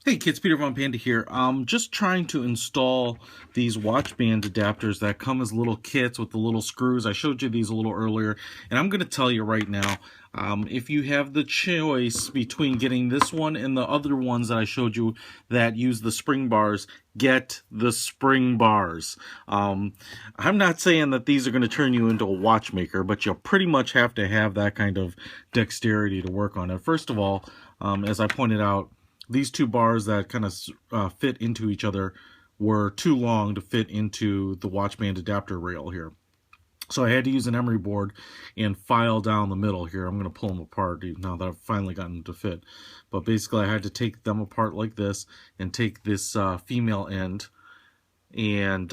Hey kids, Peter Von Panda here. Just trying to install these watch band adapters that come as little kits with the little screws. I showed you these a little earlier, and I'm going to tell you right now, if you have the choice between getting this one and the other ones that I showed you that use the spring bars, get the spring bars. I'm not saying that these are going to turn you into a watchmaker, but you'll pretty much have to have that kind of dexterity to work on it. First of all, as I pointed out, these two bars that kind of fit into each other were too long to fit into the watch band adapter rail here. So I had to use an emery board and file down the middle here. I'm going to pull them apart now that I've finally gotten them to fit. But basically I had to take them apart like this and take this female end and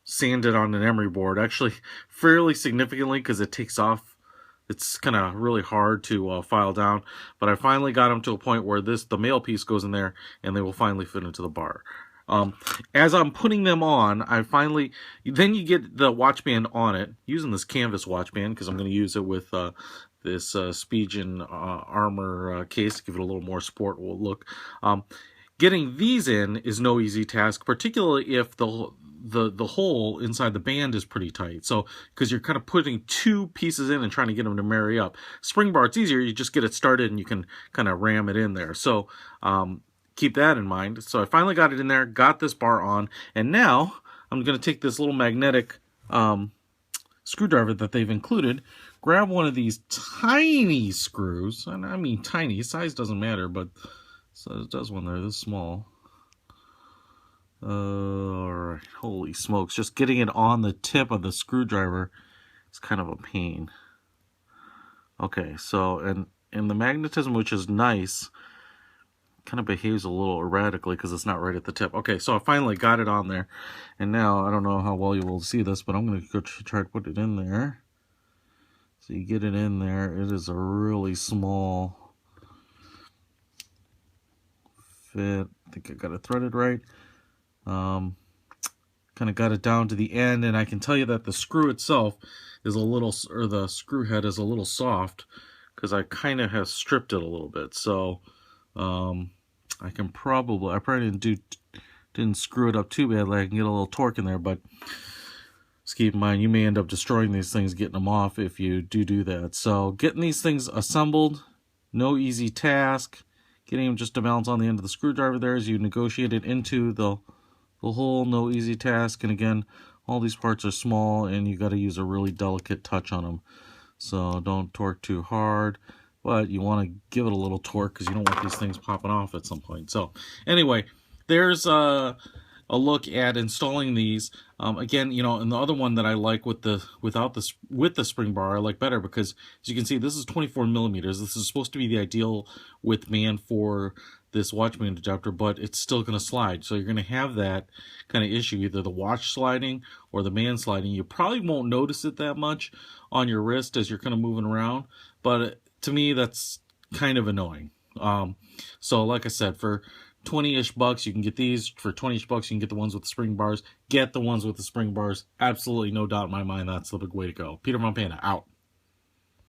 sand it on an emery board. Actually fairly significantly because it takes off. It's kind of really hard to file down, but I finally got them to a point where the male piece goes in there and they will finally fit into the bar. As I'm putting them on, then you get the watch band on it, using this canvas watch band because I'm going to use it with this Spigen armor case to give it a little more sport look. Getting these in is no easy task, particularly if the hole inside the band is pretty tight. So, because you're kind of putting two pieces in and trying to get them to marry up. Spring bar, it's easier. You just get it started and you can kind of ram it in there. So, keep that in mind. So I finally got it in there, got this bar on, and now I'm going to take this little magnetic screwdriver that they've included, grab one of these tiny screws, and I mean tiny, size doesn't matter, but so it does when they're this small. Alright, holy smokes, just getting it on the tip of the screwdriver is kind of a pain. Okay, so, and the magnetism, which is nice, kind of behaves a little erratically because it's not right at the tip. Okay, so I finally got it on there, and now, I don't know how well you will see this, but I'm going to go try to put it in there. So you get it in there, it is a really small fit. I think I got it threaded right. Kind of got it down to the end, and I can tell you that the screw itself is a little, or the screw head is a little soft because I kind of have stripped it a little bit. So I probably didn't screw it up too badly. I can get a little torque in there, but just keep in mind you may end up destroying these things getting them off if you do that. So getting these things assembled, no easy task. Getting them just to balance on the end of the screwdriver there as you negotiate it into the hole, no easy task. And again, all these parts are small and you got to use a really delicate touch on them. So don't torque too hard, but you want to give it a little torque because you don't want these things popping off at some point. So anyway, there's a look at installing these. Again, you know, and the other one that I like with the spring bar I like better because, as you can see, this is 24 millimeters. This is supposed to be the ideal width band for this watch band adapter, but it's still going to slide. So you're going to have that kind of issue, either the watch sliding or the band sliding. You probably won't notice it that much on your wrist as you're kind of moving around, but to me that's kind of annoying. So like I said, for 20-ish bucks you can get these. For 20-ish bucks you can get the ones with the spring bars. Get the ones with the spring bars. Absolutely no doubt in my mind that's the big way to go. Peter Von Panda out.